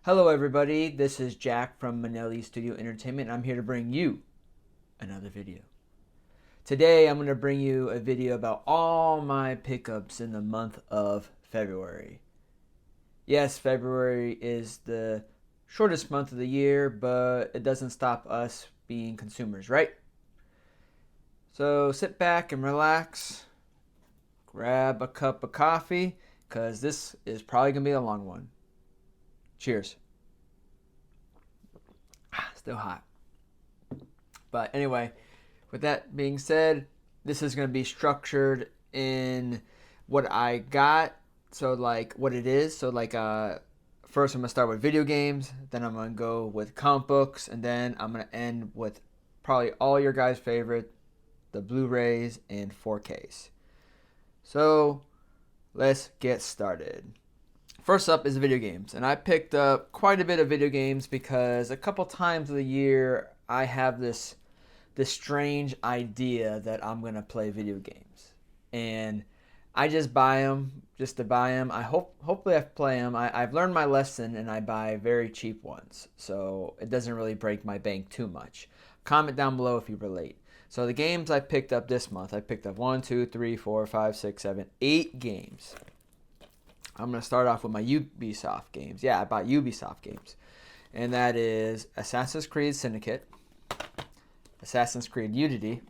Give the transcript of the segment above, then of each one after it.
Hello everybody, this is Jack from Minnelli Studio Entertainment, and I'm here to bring you another video. Today I'm going to bring you a video about all my pickups in the month of February. Yes, February is the shortest month of the year, but it doesn't stop us being consumers, right? So sit back and relax, grab a cup of coffee, because this is probably going to be a long one. Cheers. Still hot. But anyway, with that being said, this is going to be structured in what I got. So like what it is. So like first I'm going to start with video games. Then I'm going to go with comic books. And then I'm going to end with probably all your guys' favorite, the Blu-rays and 4Ks. So let's get started. First up is video games, and I picked up quite a bit of video games because a couple times of the year I have this strange idea that I'm gonna play video games, and I just buy them just to buy them. Hopefully I play them. I've learned my lesson, and I buy very cheap ones, so it doesn't really break my bank too much. Comment down below if you relate. So the games I picked up this month, I picked up 1, 2, 3, 4, 5, 6, 7, 8 games. I'm going to start off with my Ubisoft games. Yeah, I bought Ubisoft games. And that is Assassin's Creed Syndicate, Assassin's Creed Unity,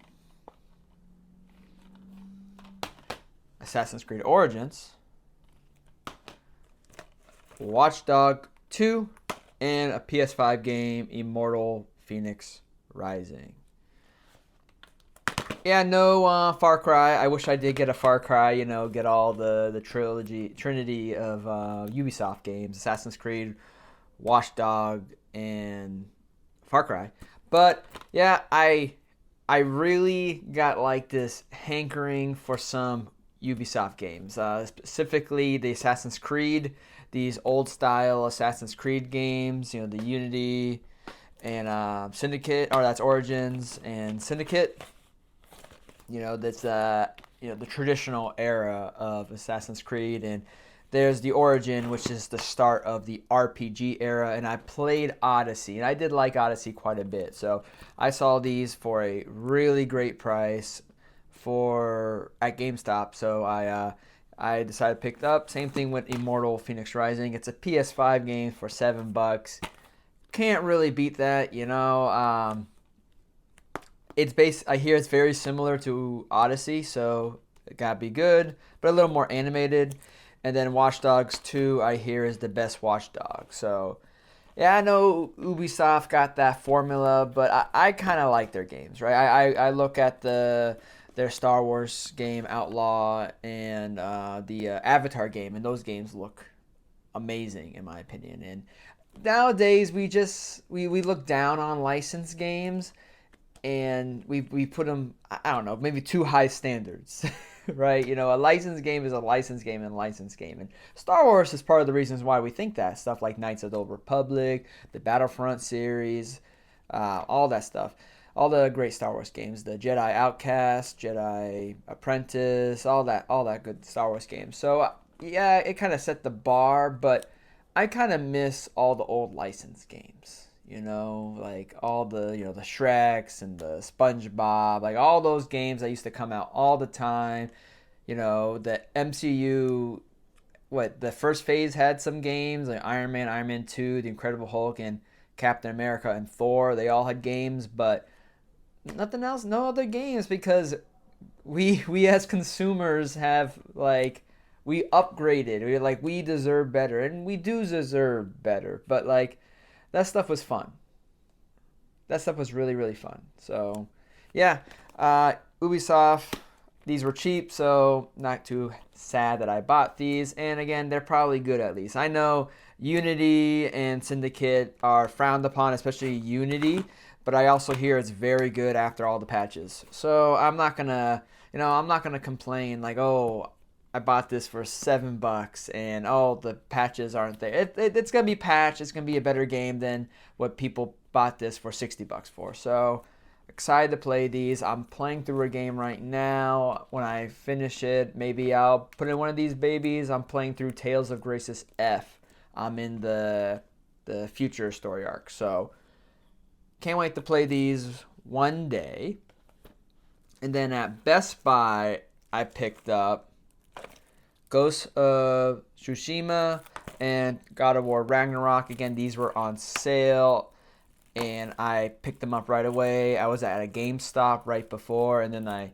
Assassin's Creed Origins, Watch Dogs 2, and a PS5 game, Immortal Phoenix Rising. Yeah, no Far Cry. I wish I did get a Far Cry, get all the trinity of Ubisoft games, Assassin's Creed, Watch Dogs, and Far Cry. But yeah, I really got like this hankering for some Ubisoft games, specifically the Assassin's Creed, these old style Assassin's Creed games, the Unity and Syndicate, or that's Origins and Syndicate. That's the traditional era of Assassin's Creed, and there's the Origin, which is the start of the RPG era. And I played Odyssey, and I did like Odyssey quite a bit. So I saw these for a really great price at GameStop. So I decided to pick it up. Same thing with Immortal Phoenix Rising. It's a PS5 game for $7. Can't really beat that, I hear it's very similar to Odyssey, so it gotta be good, but a little more animated. And then Watch Dogs 2, I hear, is the best Watch Dogs. So yeah, I know Ubisoft got that formula, but I kind of like their games, right? I look at their Star Wars game Outlaw and the Avatar game, and those games look amazing in my opinion. And nowadays we look down on licensed games, and we put them, I don't know, maybe too high standards, right? A licensed game is a licensed game and a licensed game. And Star Wars is part of the reasons why we think that. Stuff like Knights of the Old Republic, the Battlefront series, all that stuff. All the great Star Wars games, the Jedi Outcast, Jedi Apprentice, all that good Star Wars games. So, yeah, it kind of set the bar, but I kind of miss all the old licensed games. Like all the, the Shreks and the SpongeBob, like all those games that used to come out all the time. The MCU, the first phase had some games like Iron Man, Iron Man 2, The Incredible Hulk, and Captain America and Thor. They all had games, but nothing else, no other games, because we as consumers have we upgraded. We deserve better, and we do deserve better, but that stuff was fun. That stuff was really, really fun. So, yeah, Ubisoft, these were cheap, so not too sad that I bought these. And again, they're probably good at least. I know Unity and Syndicate are frowned upon, especially Unity, but I also hear it's very good after all the patches. So I'm not gonna, complain like, oh, I bought this for $7 and the patches aren't there. It's gonna be patched. It's gonna be a better game than what people bought this for $60 for. So excited to play these. I'm playing through a game right now. When I finish it, maybe I'll put in one of these babies. I'm playing through Tales of Graces F. I'm in the the future story arc. So can't wait to play these one day. And then at Best Buy, I picked up Ghost of Tsushima and God of War Ragnarok. Again, these were on sale, and I picked them up right away. I was at a GameStop right before, and then I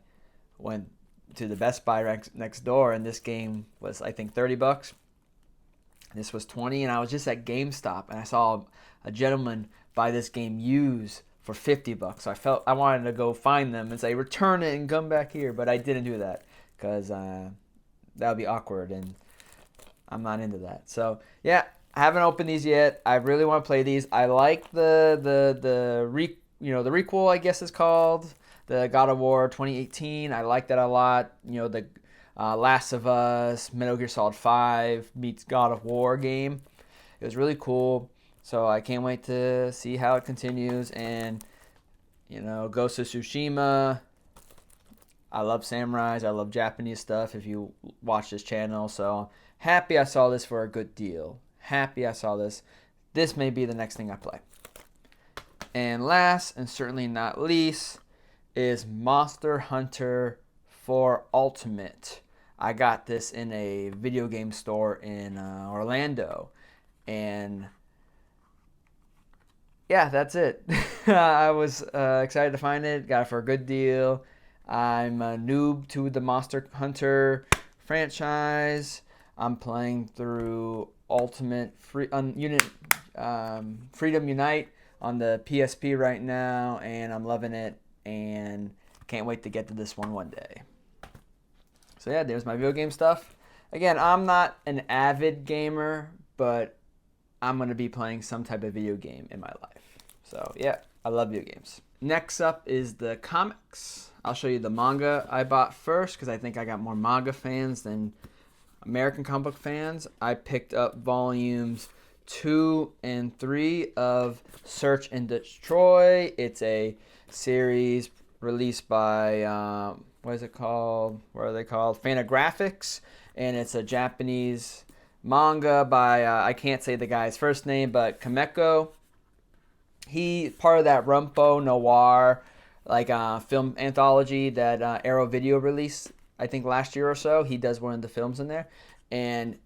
went to the Best Buy next door, and this game was, I think, $30. This was $20, and I was just at GameStop, and I saw a gentleman buy this game used for $50. So I wanted to go find them and say, return it and come back here, but I didn't do that because that would be awkward, and I'm not into that. So yeah, I haven't opened these yet. I really want to play these. I like the requel, I guess it's called, the God of War 2018. I like that a lot. The Last of Us, Metal Gear Solid 5 meets God of War game. It was really cool. So I can't wait to see how it continues. And, Ghost of Tsushima. I love samurais. I love Japanese stuff if you watch this channel. So happy I saw this for a good deal. Happy I saw this. This may be the next thing I play. And last, and certainly not least, is Monster Hunter 4 Ultimate. I got this in a video game store in Orlando. And yeah, that's it. I was excited to find it. Got it for a good deal. I'm a noob to the Monster Hunter franchise. I'm playing through Ultimate Freedom Unite on the PSP right now, and I'm loving it, and can't wait to get to this one day. So yeah, there's my video game stuff. Again, I'm not an avid gamer, but I'm going to be playing some type of video game in my life. So yeah, I love video games. Next up is the comics. I'll show you the manga I bought first because I think I got more manga fans than American comic book fans. I picked up volumes 2 and 3 of Search and Destroy. It's a series released by, what is it called? What are they called? Fantagraphics. And it's a Japanese manga by, I can't say the guy's first name, but Kameko. He's part of that Rumpo Noir film anthology that Arrow Video released, I think, last year or so. He does one of the films in there. And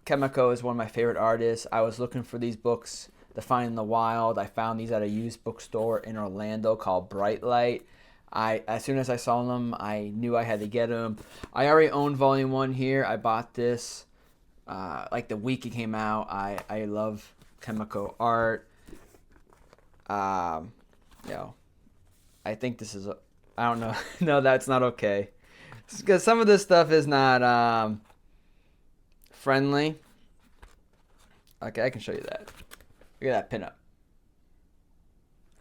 Kameko is one of my favorite artists. I was looking for these books to find in the wild. I found these at a used bookstore in Orlando called Bright Light. As soon as I saw them, I knew I had to get them. I already own Volume 1 here. I bought this the week it came out. I love Kameko art. I think this is, I don't know. No, that's not okay. Because some of this stuff is not friendly. Okay, I can show you that. Look at that pinup.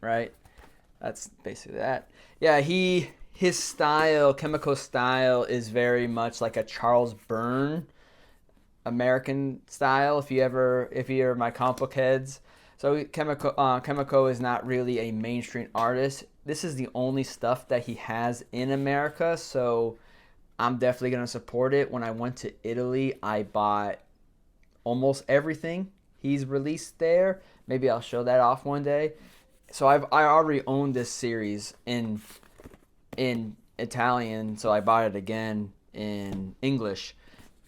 Right? That's basically that. Yeah, his style, Kameko style, is very much like a Charles Byrne American style. If you're my comic book heads. So Kameko is not really a mainstream artist. This is the only stuff that he has in America, so I'm definitely going to support it. When I went to Italy, I bought almost everything he's released there. Maybe I'll show that off one day. So I already own this series in Italian, so I bought it again in English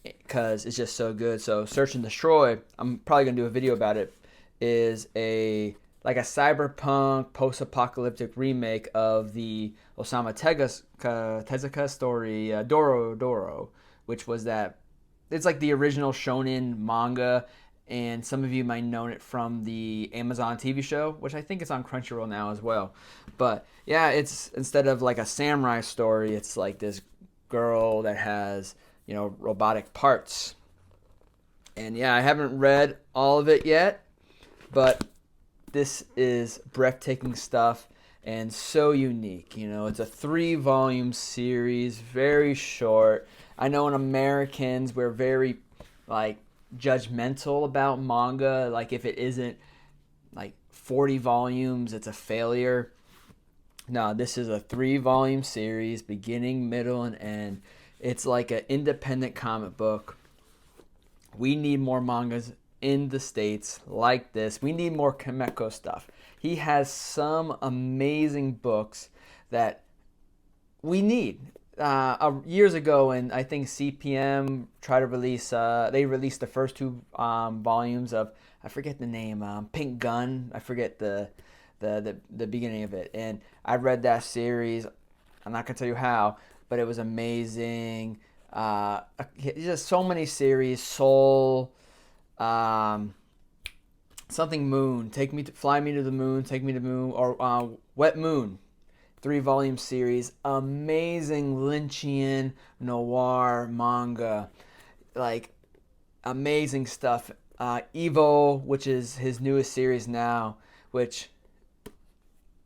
because it's just so good. So Search and Destroy, I'm probably going to do a video about it, is a cyberpunk post-apocalyptic remake of the Osamu Tezuka story Doro, which was that it's like the original shonen manga, and some of you might know it from the Amazon TV show, which I think is on Crunchyroll now as well. But yeah, it's instead of like a samurai story, it's like this girl that has, robotic parts. And yeah, I haven't read all of it yet, but this is breathtaking stuff and so unique. It's a 3-volume series, very short. I know in Americans, we're very judgmental about manga. Like if it isn't 40 volumes, it's a failure. No, this is a 3-volume series, beginning, middle, and end. It's like an independent comic book. We need more mangas in the States like this. We need more Kameko stuff. He has some amazing books that we need. Years ago, and I think CPM tried to release, they released the first two volumes of, I forget the name, Pink Gun. I forget the beginning of it. And I read that series. I'm not gonna tell you how, but it was amazing. Just so many series. Soul, something Moon. Fly Me to the Moon. Take Me to the Moon. Or Wet Moon. 3-volume series. Amazing Lynchian noir manga. Like, amazing stuff. Evo, which is his newest series now, which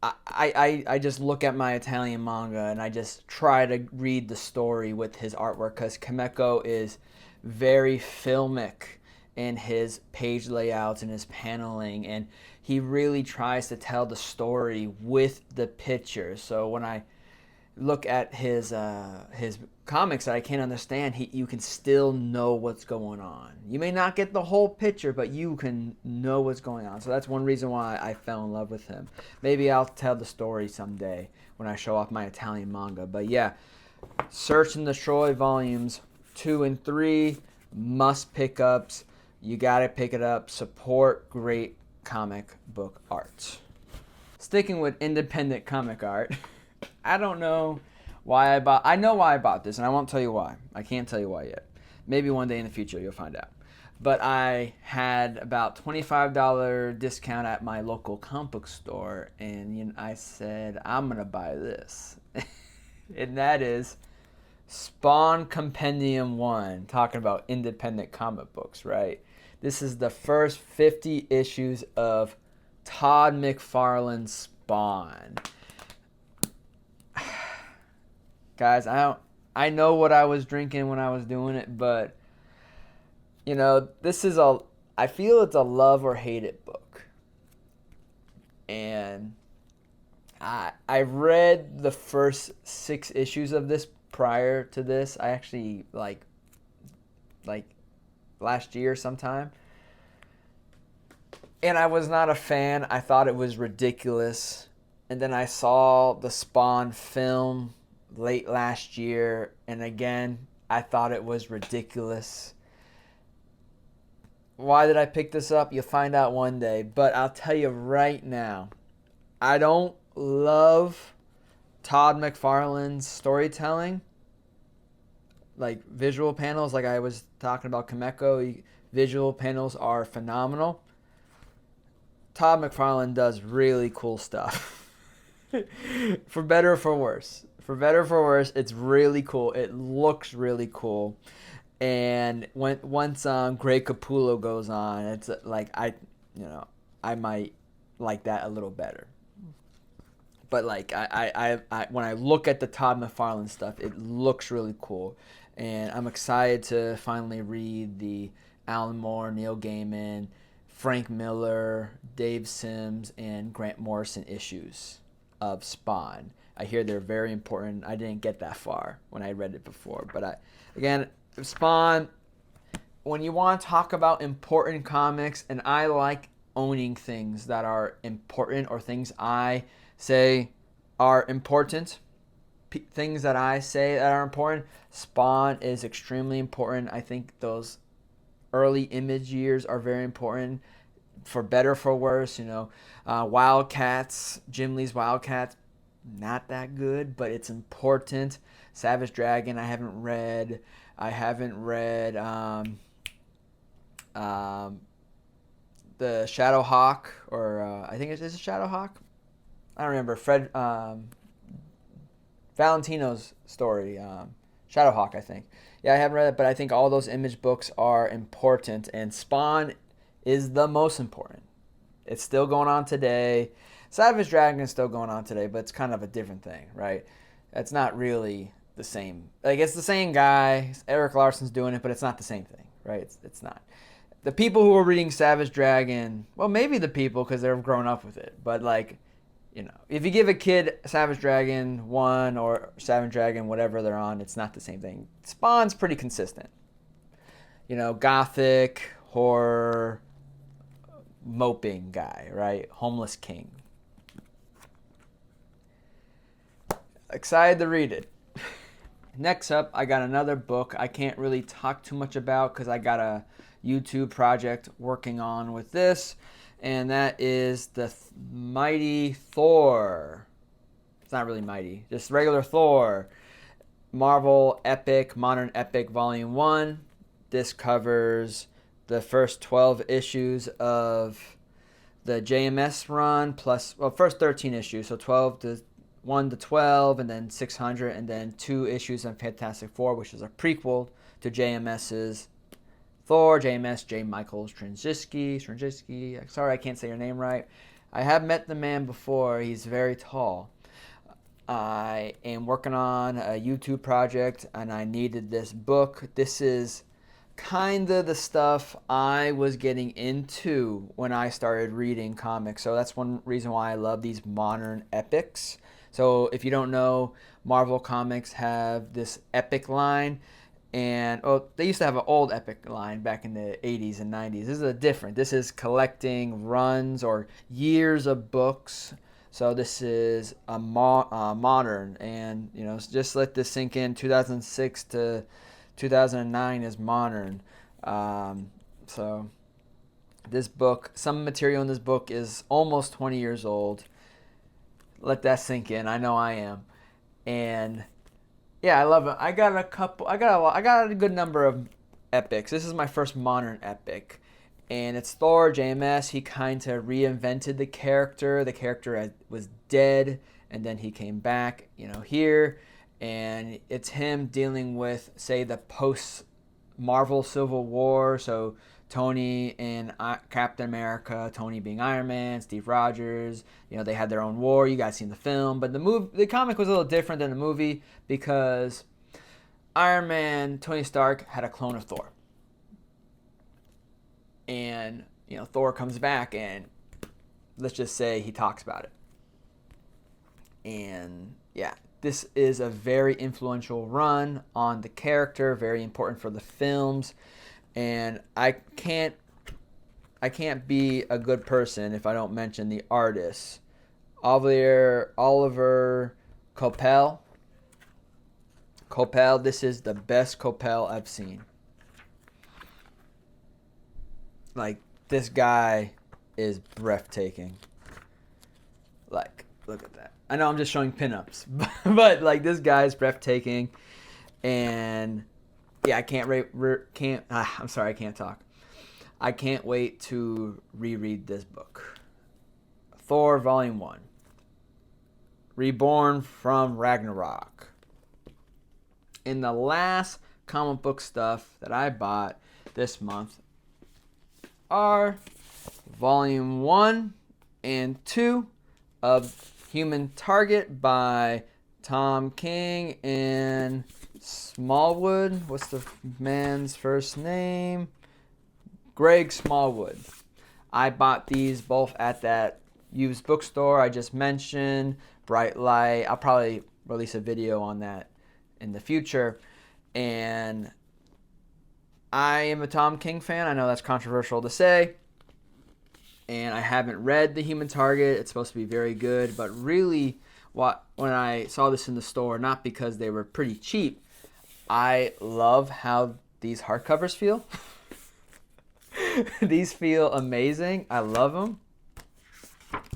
I just look at my Italian manga and I just try to read the story with his artwork, because Kameko is very filmic in his page layouts and his paneling, and he really tries to tell the story with the pictures. So when I look at his comics that I can't understand, you can still know what's going on. You may not get the whole picture, but you can know what's going on. So that's one reason why I fell in love with him. Maybe I'll tell the story someday when I show off my Italian manga. But yeah, Search and Destroy volumes 2 and 3, must pickups. You gotta pick it up. Support great comic book art. Sticking with independent comic art, I don't know why I know why I bought this, and I won't tell you why. I can't tell you why yet. Maybe one day in the future you'll find out. But I had about $25 discount at my local comic book store, and I said, I'm gonna buy this. And that is Spawn Compendium 1, talking about independent comic books, right? This is the first 50 issues of Todd McFarlane's Spawn. Guys, I know what I was drinking when I was doing it, but this is I feel it's a love or hate it book. And I read the first 6 issues of this prior to this. I actually like last year sometime. And I was not a fan. I thought it was ridiculous. And then I saw the Spawn film late last year, and again, I thought it was ridiculous. Why did I pick this up? You'll find out one day. But I'll tell you right now, I don't love Todd McFarlane's storytelling. Like visual panels, like I was talking about Kameko, visual panels are phenomenal. Todd McFarlane does really cool stuff. For better or for worse. For better or for worse, it's really cool. It looks really cool. And once Greg Capullo goes on, it's like I might like that a little better. But like I when I look at the Todd McFarlane stuff, it looks really cool. And I'm excited to finally read the Alan Moore, Neil Gaiman, Frank Miller, Dave Sims, and Grant Morrison issues of Spawn. I hear they're very important. I didn't get that far when I read it before. But again, Spawn, when you want to talk about important comics, and I like owning things that are important or things I say are important, things that I say that are important, Spawn is extremely important. I think those early Image years are very important, for better for worse. Wildcats, Jim Lee's Wildcats, not that good, but it's important. Savage Dragon, I haven't read. The Shadow Hawk, or I think it is a Shadow Hawk. I don't remember. Fred Valentino's story, Shadow Hawk, I think. Yeah, I haven't read it, but I think all those Image books are important, and Spawn is the most important. It's still going on today. Savage Dragon is still going on today, but it's kind of a different thing, right? It's not really the same. Like, it's the same guy. Eric Larson's doing it, but it's not the same thing, right? It's not. The people who are reading Savage Dragon, well, maybe the people because they've grown up with it, but like, if you give a kid Savage Dragon 1 or Savage Dragon, whatever they're on, it's not the same thing. Spawn's pretty consistent. Gothic, horror moping guy, right? Homeless king. Excited to read it. Next up, I got another book I can't really talk too much about because I got a YouTube project working on with this, and that is the Mighty Thor. It's not really mighty, just regular Thor. Marvel Epic, Modern Epic Volume 1. This covers the first 12 issues of the JMS run plus, well, first 13 issues, so 1 to 12, and then 600, and then 2 issues on Fantastic Four, which is a prequel to JMS's Thor, JMS, J. Michael Straczynski. Sorry, I can't say your name right. I have met the man before. He's very tall. I am working on a YouTube project, and I needed this book. This is kind of the stuff I was getting into when I started reading comics. So that's one reason why I love these modern epics. So if you don't know, Marvel Comics have this epic line, and they used to have an old epic line back in the 80s and 90s. This is a different. This is collecting runs or years of books. So this is a modern, and just let this sink in. 2006 to 2009 is modern. So this book, some material in this book is almost 20 years old. Let that sink in. I know I am. And yeah, I love it. I got a good number of epics. This is my first modern epic, and it's Thor, JMS. He kind of reinvented the character. The character was dead, and then he came back, here, and it's him dealing with, say, the post Marvel Civil War. So Tony and Captain America, Tony being Iron Man, Steve Rogers, they had their own war. You guys seen the film, but the comic was a little different than the movie because Iron Man, Tony Stark, had a clone of Thor. And, Thor comes back and let's just say he talks about it. And yeah, this is a very influential run on the character, very important for the films. And I can't be a good person if I don't mention the artist, Oliver Coipel. This is the best Coipel I've seen. Like, this guy is breathtaking. Like, look at that. I know I'm just showing pinups, but like, this guy is breathtaking, and yeah, I can't talk. I can't wait to reread this book. Thor Volume 1. Reborn from Ragnarok. In the last comic book stuff that I bought this month are Volume 1 and 2 of Human Target by Tom King and Smallwood. What's the man's first name? Greg Smallwood. I bought these both at that used bookstore I just mentioned, Bright Light. I'll probably release a video on that in the future. And I am a Tom King fan. I know that's controversial to say. And I haven't read The Human Target. It's supposed to be very good. But really, when I saw this in the store, not because they were pretty cheap, I love how these hardcovers feel. These feel amazing. I love them.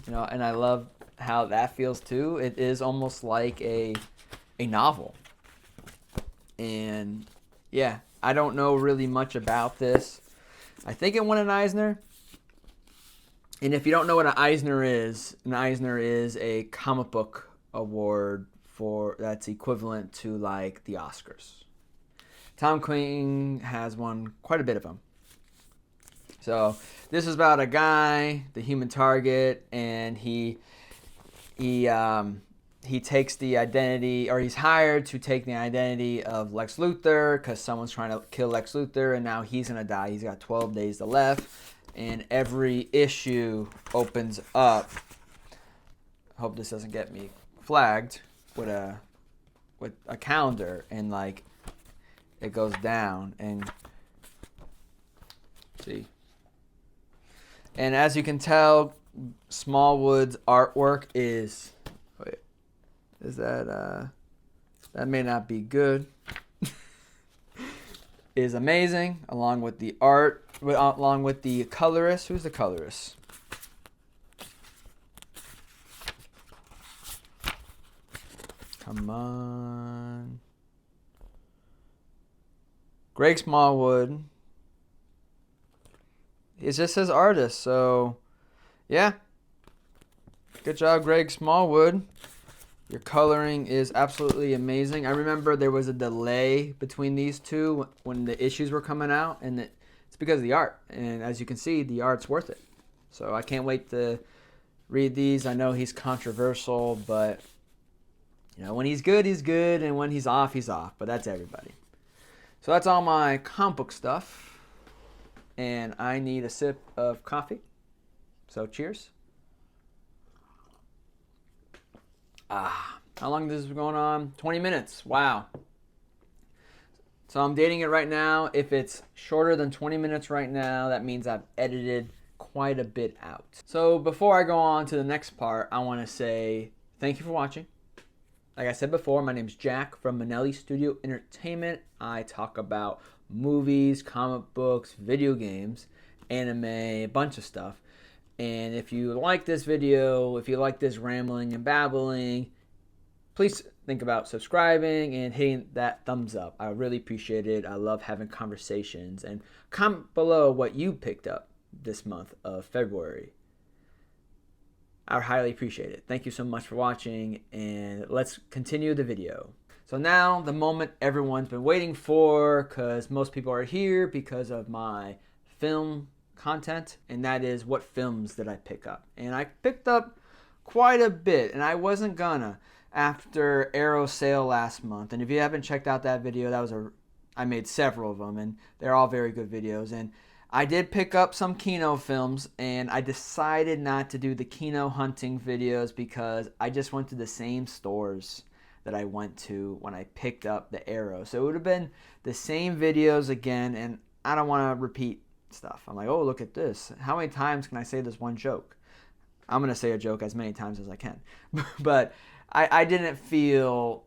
And I love how that feels too. It is almost like a novel. And yeah, I don't know really much about this. I think it won an Eisner. And if you don't know what an Eisner is a comic book award that's equivalent to like the Oscars. Tom King has won quite a bit of them. So this is about a guy, the Human Target, and he takes the identity, or he's hired to take the identity of Lex Luthor because someone's trying to kill Lex Luthor, and now he's gonna die. He's got 12 days to left, and every issue opens up. I hope this doesn't get me flagged with a calendar, and like it goes down, and See? And as you can tell, Smallwood's artwork is... Wait, is that... that may not be good. Is amazing, along with the art, along with the colorist. Who's the colorist? Come on. Greg Smallwood. It just says artist, so yeah. Good job, Greg Smallwood. Your coloring is absolutely amazing. I remember there was a delay between these two when the issues were coming out, and it's because of the art. And as you can see, the art's worth it. So I can't wait to read these. I know he's controversial, but you know, when he's good, and when he's off, he's off. But that's everybody. So that's all my comic book stuff. And I need a sip of coffee. So cheers. How long this is going on? 20 minutes. Wow. So I'm dating it right now. If it's shorter than 20 minutes right now, that means I've edited quite a bit out. So before I go on to the next part, I want to say thank you for watching. Like I said before, my name's Jack from Minnelli Studio Entertainment. I talk about movies, comic books, video games, anime, a bunch of stuff. And if you like this video, if you like this rambling and babbling, please think about subscribing and hitting that thumbs up. I really appreciate it. I love having conversations. And comment below what you picked up this month of February. I highly appreciate it. Thank you so much for watching, and let's continue the video. So now, the moment everyone's been waiting for, because most people are here because of my film content, and that is what films did I pick up. And I picked up quite a bit, and I wasn't gonna after Arrow's sale last month. And if you haven't checked out that video, I made several of them, and they're all very good videos. And I did pick up some Kino films, and I decided not to do the Kino hunting videos because I just went to the same stores that I went to when I picked up the Arrow. So it would have been the same videos again, and I don't want to repeat stuff. I'm like, oh, look at this. How many times can I say this one joke? I'm going to say a joke as many times as I can. But I didn't feel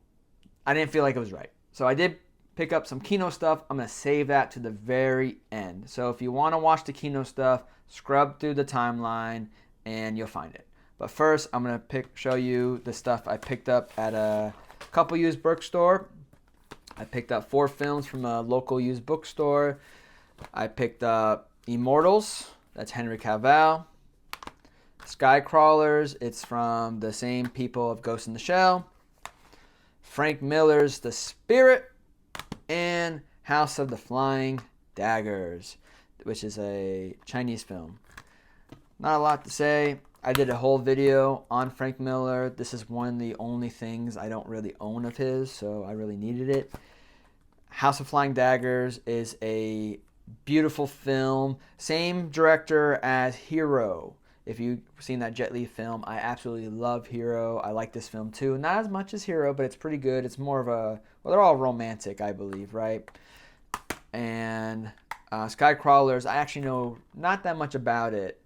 like it was right. So I did pick up some Kino stuff. I'm going to save that to the very end. So if you want to watch the Kino stuff, scrub through the timeline and you'll find it. But first, I'm going to show you the stuff I picked up at a couple used bookstore. I picked up 4 films from a local used bookstore. I picked up Immortals, that's Henry Cavill. Skycrawlers, it's from the same people of Ghost in the Shell. Frank Miller's The Spirit, and House of the Flying Daggers, which is a Chinese film. Not a lot to say. I did a whole video on Frank Miller. This is one of the only things I don't really own of his, so I really needed it. House of Flying Daggers is a beautiful film. Same director as Hero. If you've seen that Jet Li film, I absolutely love Hero. I like this film too. Not as much as Hero, but it's pretty good. It's more of a, well, they're all romantic, I believe, right? And Skycrawlers, I actually know not that much about it,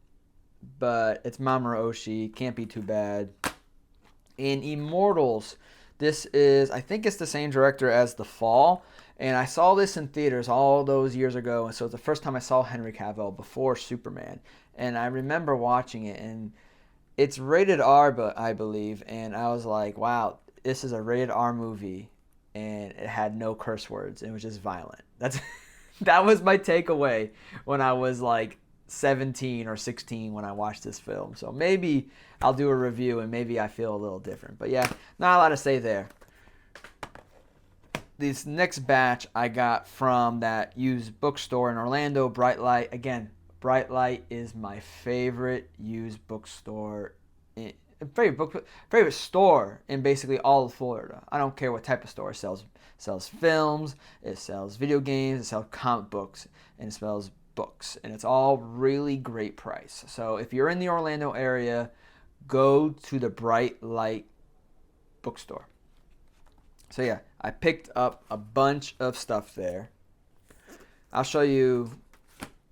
but it's Mamoru Oshii. Can't be too bad. In Immortals, this is, I think it's the same director as The Fall. And I saw this in theaters all those years ago. And so it's the first time I saw Henry Cavill before Superman. And I remember watching it. And it's rated R, but I believe. And I was like, wow, this is a rated R movie. And it had no curse words. It was just violent. That was my takeaway when I was like 17 or 16 when I watched this film. So maybe I'll do a review and maybe I feel a little different. But yeah, not a lot to say there. This next batch I got from that used bookstore in Orlando, Bright Light. Again, Bright Light is my favorite used bookstore, favorite store in basically all of Florida. I don't care what type of store. It sells films, it sells video games, it sells comic books, and it sells books. And it's all really great price. So if you're in the Orlando area, go to the Bright Light bookstore. So yeah, I picked up a bunch of stuff there. I'll show you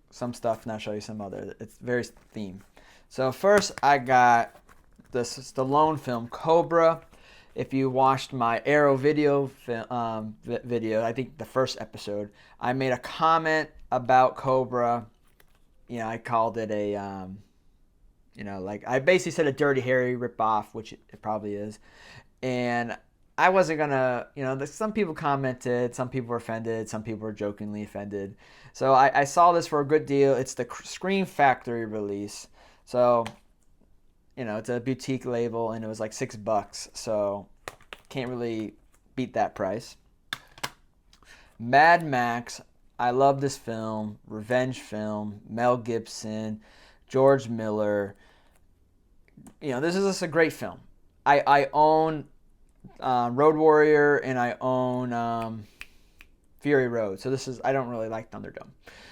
some stuff and I'll show you some other. It's very themed. So first I got the Stallone film Cobra. If you watched my Arrow video, I think the first episode, I made a comment about Cobra. I called it a, I basically said a Dirty Harry ripoff, which it probably is. And I wasn't gonna, some people commented, some people were offended, some people were jokingly offended. So I saw this for a good deal. It's the Scream Factory release. So, it's a boutique label, and it was like $6. So can't really beat that price. Mad Max. I love this film. Revenge film. Mel Gibson. George Miller. This is just a great film. I own Road Warrior, and I own Fury Road. So I don't really like Thunderdome.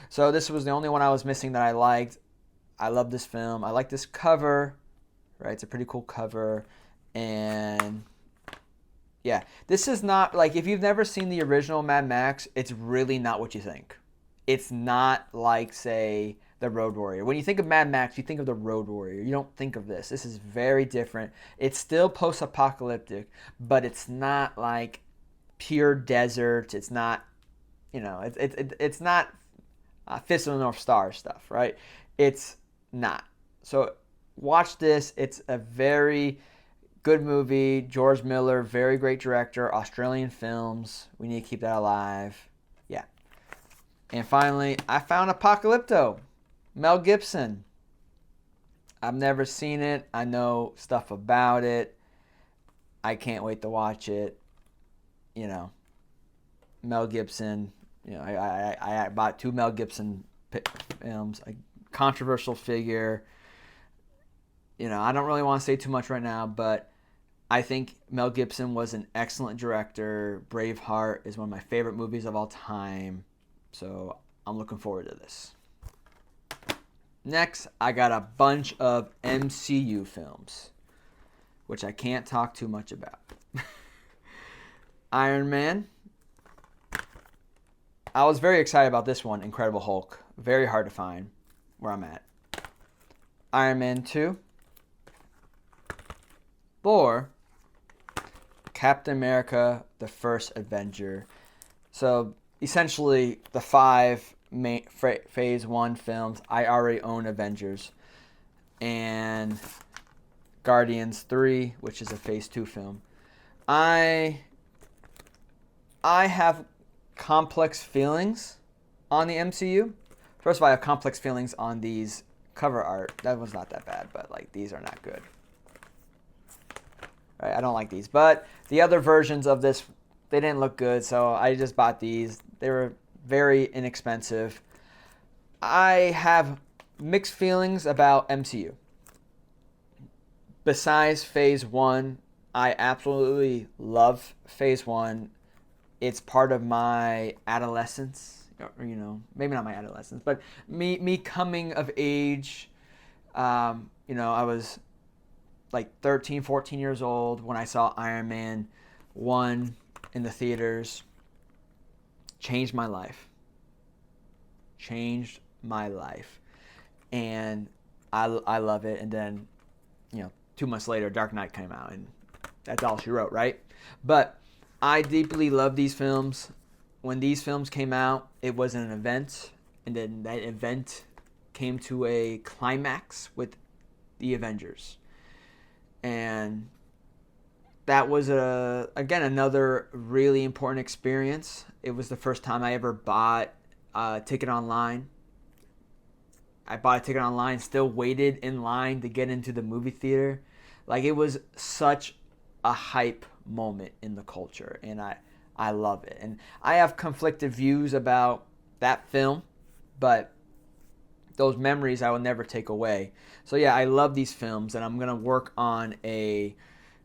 So this was the only one I was missing that I liked. I love this film. I like this cover, right? It's a pretty cool cover. And yeah, this is not, like, if you've never seen the original Mad Max, it's really not what you think. It's not like, say, the Road Warrior. When you think of Mad Max, you think of the Road Warrior. You don't think of this. This is very different. It's still post-apocalyptic, but it's not like pure desert. It's not, it's not Fist of the North Star stuff, right? It's not. So watch this. It's a very good movie. George Miller, very great director. Australian films. We need to keep that alive. Yeah. And finally, I found Apocalypto. Mel Gibson. I've never seen it. I know stuff about it. I can't wait to watch it. Mel Gibson. I bought 2 Mel Gibson films. A controversial figure. I don't really want to say too much right now, but I think Mel Gibson was an excellent director. Braveheart is one of my favorite movies of all time. So I'm looking forward to this. Next, I got a bunch of MCU films, which I can't talk too much about. Iron Man. I was very excited about this one, Incredible Hulk. Very hard to find where I'm at. Iron Man 2. Thor. Captain America, the First Avenger. So essentially the 5 main Phase One films. I already own Avengers, and Guardians 3, which is a Phase 2 film. I have complex feelings on the MCU. First of all, I have complex feelings on these cover art. That was not that bad, but these are not good. Right, I don't like these. But the other versions of this, they didn't look good, so I just bought these. They were very inexpensive. I have mixed feelings about MCU. Besides Phase 1, I absolutely love Phase 1. It's part of my adolescence. Maybe not my adolescence, but me coming of age. I was like 13, 14 years old when I saw Iron Man 1 in the theaters. Changed my life. And I love it. And then, 2 months later, Dark Knight came out, and that's all she wrote, right? But I deeply love these films. When these films came out, it was an event, and then that event came to a climax with the Avengers. And that was, again, another really important experience. It was the first time I ever bought a ticket online. I bought a ticket online, still waited in line to get into the movie theater. It was such a hype moment in the culture, and I love it. And I have conflicted views about that film, but those memories I will never take away. So yeah, I love these films, and I'm gonna work on a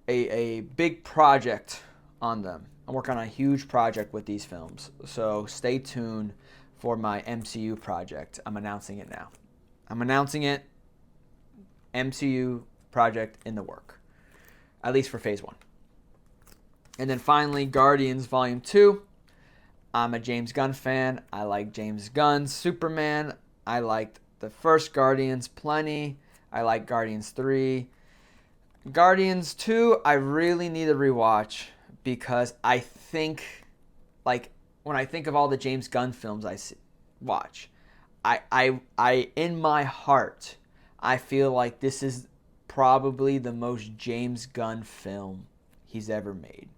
big project on them. I'm working on a huge project with these films. So stay tuned for my MCU project. I'm announcing it now. MCU project in the work, at least for Phase 1. And then finally, Guardians Volume 2. I'm a James Gunn fan. I like James Gunn's Superman. I liked the first Guardians plenty. I like Guardians 3. Guardians 2, I really need to rewatch because I think, like, when I think of all the James Gunn films watch, I in my heart, I feel like this is probably the most James Gunn film he's ever made.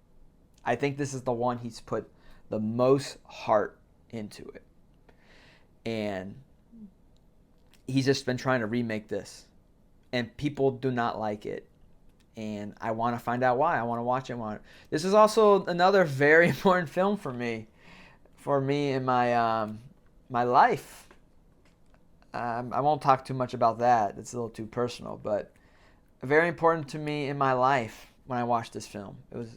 I think this is the one he's put the most heart into it. And he's just been trying to remake this. And people do not like it. And I want to find out why. I want to watch it. This is also another very important film for me. For me in my my life. I won't talk too much about that. It's a little too personal. But very important to me in my life when I watched this film. It was,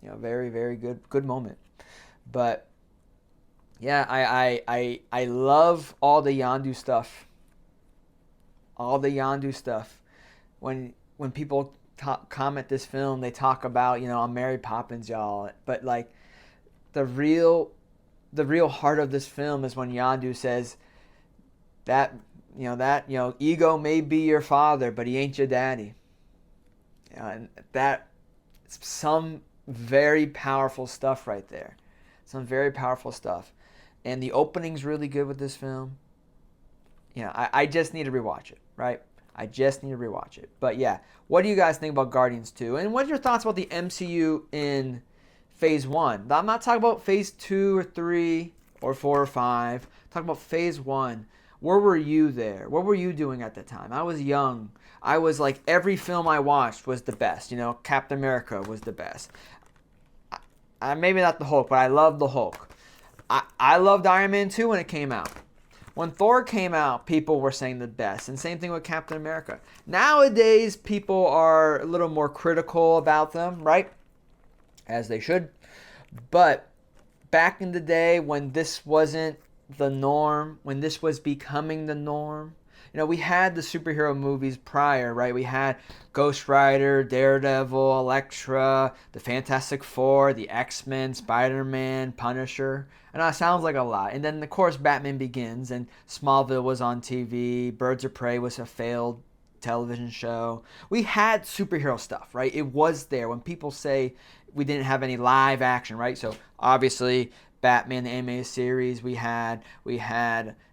very, very good moment. But yeah, I love all the Yondu stuff. All the Yondu stuff. When people comment this film, they talk about, I'm Mary Poppins, y'all. But like the real heart of this film is when Yondu says that ego may be your father, but he ain't your daddy. And that some very powerful stuff right there. Some very powerful stuff. And the opening's really good with this film. I just need to rewatch it, right? I just need to rewatch it. But yeah, what do you guys think about Guardians 2? And what are your thoughts about the MCU in Phase 1? I'm not talking about Phase 2 or 3 or 4 or 5. I'm talking about Phase 1. Where were you there? What were you doing at the time? I was young. I was like, every film I watched was the best. Captain America was the best. Maybe not the Hulk, but I loved the Hulk. I loved Iron Man 2 when it came out. When Thor came out, people were saying the best. And same thing with Captain America. Nowadays, people are a little more critical about them, right? As they should. But back in the day when this wasn't the norm, when this was becoming the norm, we had the superhero movies prior, right? We had Ghost Rider, Daredevil, Elektra, the Fantastic Four, the X-Men, Spider-Man, Punisher. I know it sounds like a lot. And then, of course, Batman Begins, and Smallville was on TV. Birds of Prey was a failed television show. We had superhero stuff, right? It was there. When people say we didn't have any live action, right? So, obviously, Batman, the animated series, we had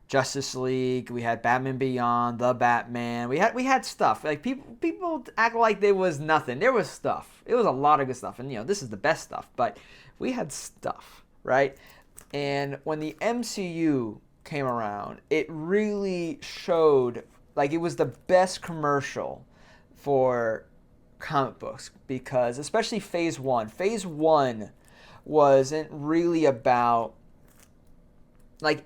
Justice League, we had Batman Beyond, The Batman. We had stuff. Like people act like there was nothing. There was stuff. It was a lot of good stuff. And this is the best stuff, but we had stuff, right? And when the MCU came around, it really showed like it was the best commercial for comic books because especially Phase 1. Phase 1 wasn't really about like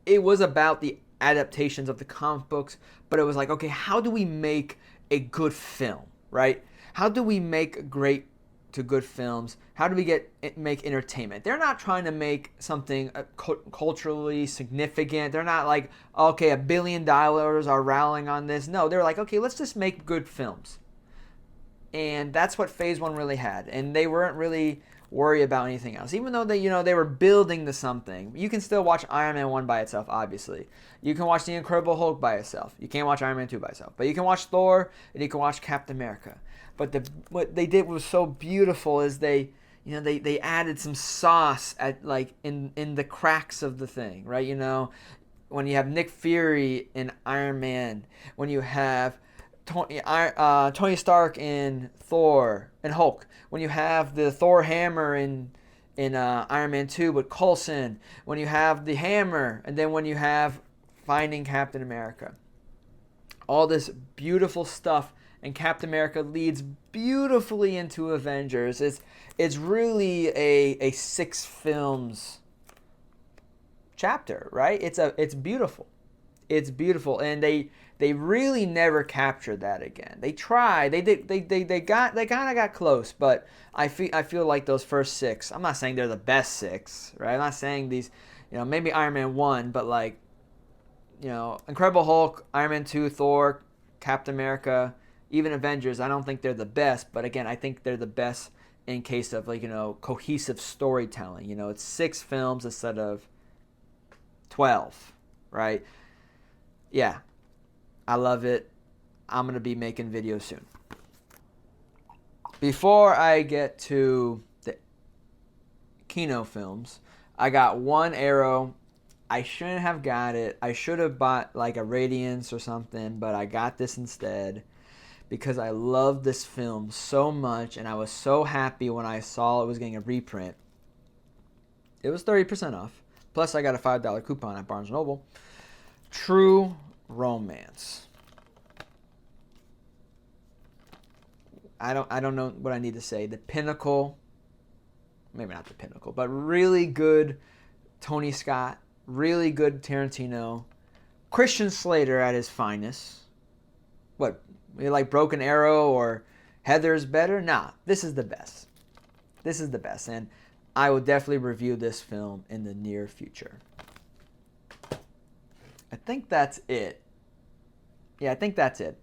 it was about the adaptations of the comic books, but it was like, okay, how do we make a good film, right? How do we make great to good films? How do we make entertainment? They're not trying to make something culturally significant. They're not like, okay, $1 billion are rallying on this. No, they're like, okay, let's just make good films. And that's what Phase 1 really had. And they weren't really worry about anything else. Even though they were building to something. You can still watch Iron Man 1 by itself, obviously. You can watch The Incredible Hulk by itself. You can't watch Iron Man 2 by itself. But you can watch Thor and you can watch Captain America. But what they did was so beautiful is they added some sauce at like in the cracks of the thing, right? When you have Nick Fury in Iron Man, when you have Tony Stark in Thor and Hulk, when you have the Thor hammer in Iron Man 2 with Coulson, when you have the hammer, and then when you have Finding Captain America. All this beautiful stuff, and Captain America leads beautifully into Avengers. It's really a 6 films chapter, right? It's beautiful. It's beautiful, and they really never captured that again. They tried. They kind of got close, but I feel like those first 6. I'm not saying they're the best 6, right? I'm not saying these, maybe Iron Man 1, but like, Incredible Hulk, Iron Man 2, Thor, Captain America, even Avengers. I don't think they're the best, but again, I think they're the best in case of like cohesive storytelling. It's 6 films instead of 12, right? yeah, I love it. I'm going to be making videos soon. Before I get to the Kino films, I got one Arrow. I shouldn't have got it. I should have bought like a Radiance or something, but I got this instead because I love this film so much, and I was so happy when I saw it was getting a reprint. It was 30% off. Plus, I got a $5 coupon at Barnes & Noble. True Romance. I don't know what I need to say. The pinnacle, maybe not the pinnacle, but really good Tony Scott, really good Tarantino, Christian Slater at his finest. What, you like Broken Arrow or Heather's better? Nah, this is the best. This is the best, and I will definitely review this film in the near future. I think that's it. Yeah, I think that's it.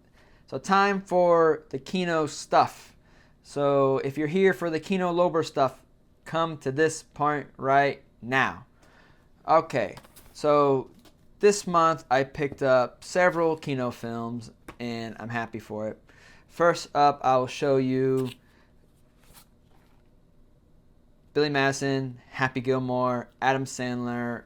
So time for the Kino stuff. So if you're here for the Kino Lorber stuff, come to this point right now. Okay, so this month I picked up several Kino films, and I'm happy for it. First up, I will show you Billy Madison, Happy Gilmore, Adam Sandler.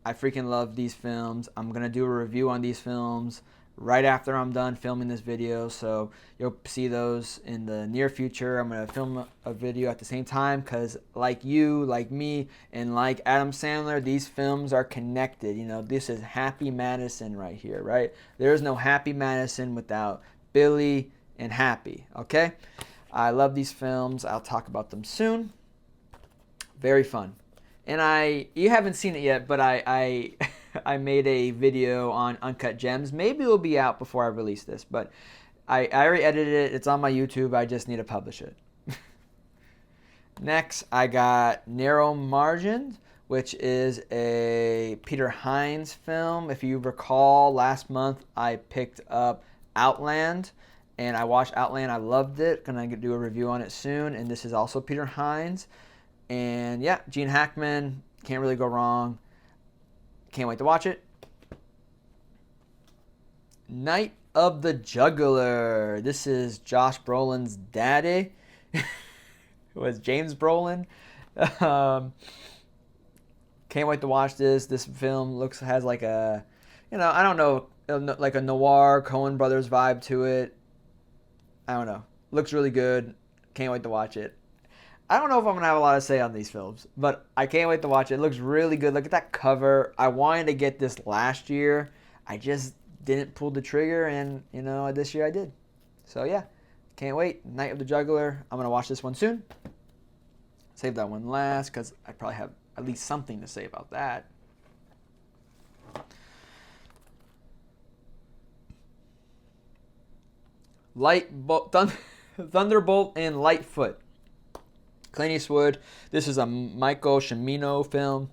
I freaking love these films. I'm going to do a review on these films right after I'm done filming this video, so you'll see those in the near future. I'm going to film a video at the same time because like you, like me, and like Adam Sandler, these films are connected. You know, this is Happy Madison right here, right? There's no Happy Madison without Billy and Happy, okay? I love these films. I'll talk about them soon. Very fun. And you haven't seen it yet, but I made a video on Uncut Gems. Maybe it will be out before I release this, but I already edited it. It's on my YouTube. I just need to publish it. Next, I got Narrow Margins, which is a Peter Hynes film. If you recall, last month I picked up Outland, and I watched Outland. I loved it. Gonna do a review on it soon. And this is also Peter Hynes. And yeah, Gene Hackman, can't really go wrong. Can't wait to watch it. Night of the Juggler. This is Josh Brolin's daddy. It was James Brolin. Can't wait to watch this. This film has like a, I don't know, like a noir Coen Brothers vibe to it. I don't know. Looks really good. Can't wait to watch it. I don't know if I'm going to have a lot to say on these films, but I can't wait to watch it. It looks really good. Look at that cover. I wanted to get this last year. I just didn't pull the trigger, and, this year I did. So, yeah, can't wait. Night of the Juggler. I'm going to watch this one soon. Save that one last because I probably have at least something to say about that. Thunderbolt and Lightfoot. Clint Eastwood. This is a Michael Cimino film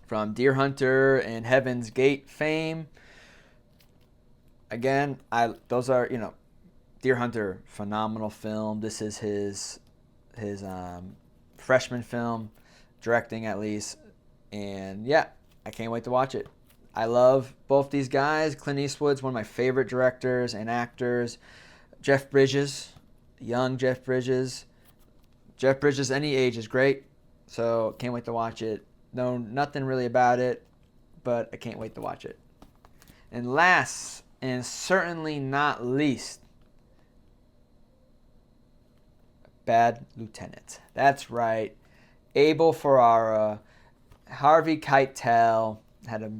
from Deer Hunter and Heaven's Gate fame. Again, those are, Deer Hunter, phenomenal film. This is his freshman film, directing at least. And yeah, I can't wait to watch it. I love both these guys. Clint Eastwood's one of my favorite directors and actors. Jeff Bridges, young Jeff Bridges. Jeff Bridges, any age, is great, so can't wait to watch it. Know nothing really about it, but I can't wait to watch it. And last, and certainly not least, Bad Lieutenant. That's right. Abel Ferrara, Harvey Keitel, had to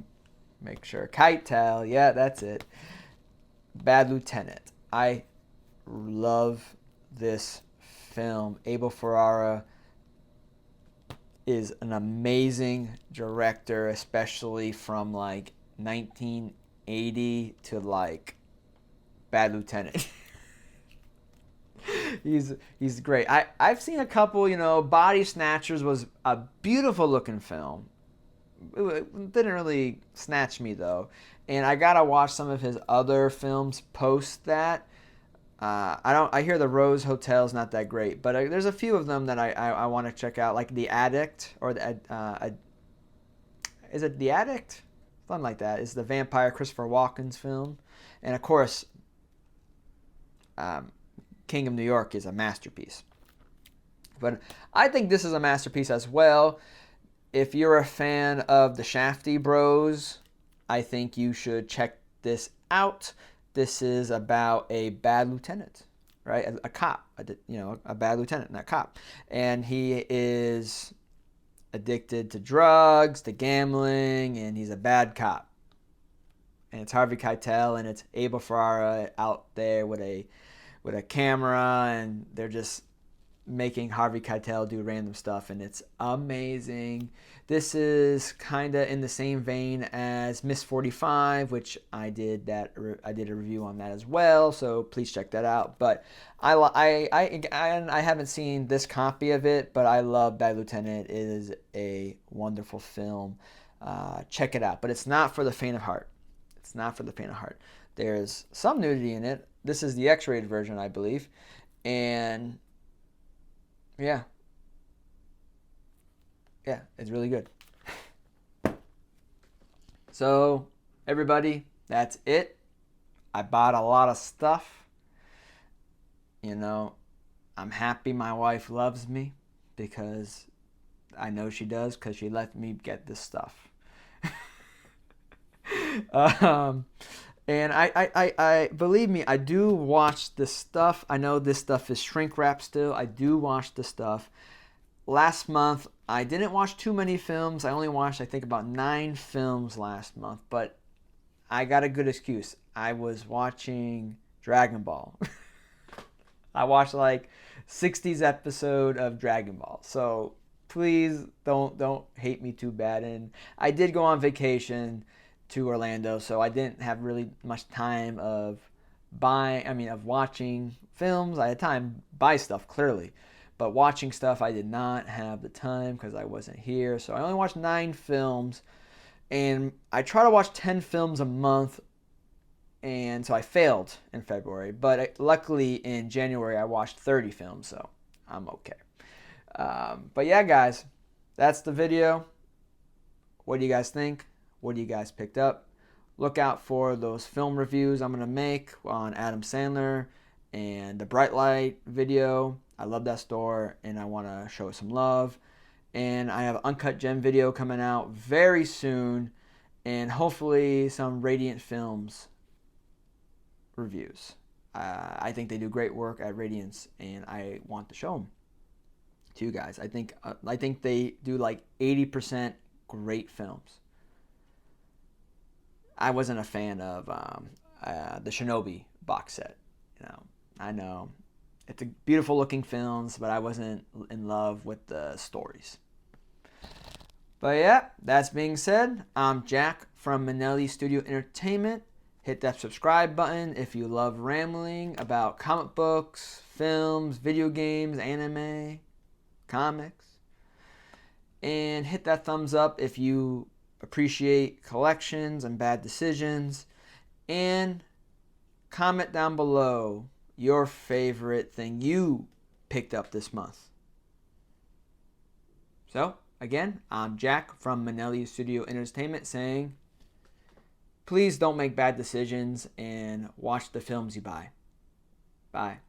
make sure. Keitel, yeah, that's it. Bad Lieutenant. I love this film. Abel Ferrara is an amazing director, especially from like 1980 to like Bad Lieutenant. He's great. I've seen a couple, Body Snatchers was a beautiful looking film. It didn't really snatch me though. And I gotta watch some of his other films post that. I hear the Rose Hotel is not that great, but there's a few of them that I want to check out, like The Addict, or is it The Addict? something like that. It's the vampire Christopher Walken's film. And of course, King of New York is a masterpiece. But I think this is a masterpiece as well. If you're a fan of the Shafty Bros, I think you should check this out. This is about a bad lieutenant, right? A cop, a bad lieutenant, not a cop. And he is addicted to drugs, to gambling, and he's a bad cop. And it's Harvey Keitel and it's Abel Ferrara out there with a camera, and they're just making Harvey Keitel do random stuff, and it's amazing. This is kind of in the same vein as Miss 45, which I did a review on that as well, so please check that out. But I haven't seen this copy of it, but I love Bad Lieutenant. It is a wonderful film. Check it out, but it's not for the faint of heart. It's not for the faint of heart. There's some nudity in it. This is the X-rated version, I believe, and yeah, it's really good. So, everybody, that's it. I bought a lot of stuff. I'm happy my wife loves me, because I know she does, because she let me get this stuff. And I believe me, I do watch this stuff. I know this stuff is shrink wrap still. I do watch the stuff. Last month, I didn't watch too many films. I only watched, I think, about 9 films last month. But I got a good excuse. I was watching Dragon Ball. I watched like 60s episode of Dragon Ball. So please don't hate me too bad. And I did go on vacation to Orlando, so I didn't have really much time of watching films. I had time to buy stuff, clearly, but watching stuff I did not have the time because I wasn't here. So I only watched 9 films, and I try to watch 10 films a month, and so I failed in February, but luckily in January I watched 30 films, so I'm okay. But yeah, guys, that's the video. What do you guys think? What do you guys picked up? Look out for those film reviews I'm going to make on Adam Sandler and the Bright Light video. I love that store, and I want to show it some love. And I have an Uncut Gem video coming out very soon, and hopefully some Radiant Films reviews. I think they do great work at Radiance, and I want to show them to you guys. I think they do like 80% great films. I wasn't a fan of the Shinobi box set. I know it's a beautiful looking films, but I wasn't in love with the stories. But yeah, that's being said, I'm Jack from Minnelli Studio Entertainment. Hit that subscribe button if you love rambling about comic books, films, video games, anime, comics. And hit that thumbs up if you appreciate collections and bad decisions. And comment down below your favorite thing you picked up this month. So, again, I'm Jack from Minnelli Studio Entertainment saying, please don't make bad decisions and watch the films you buy. Bye.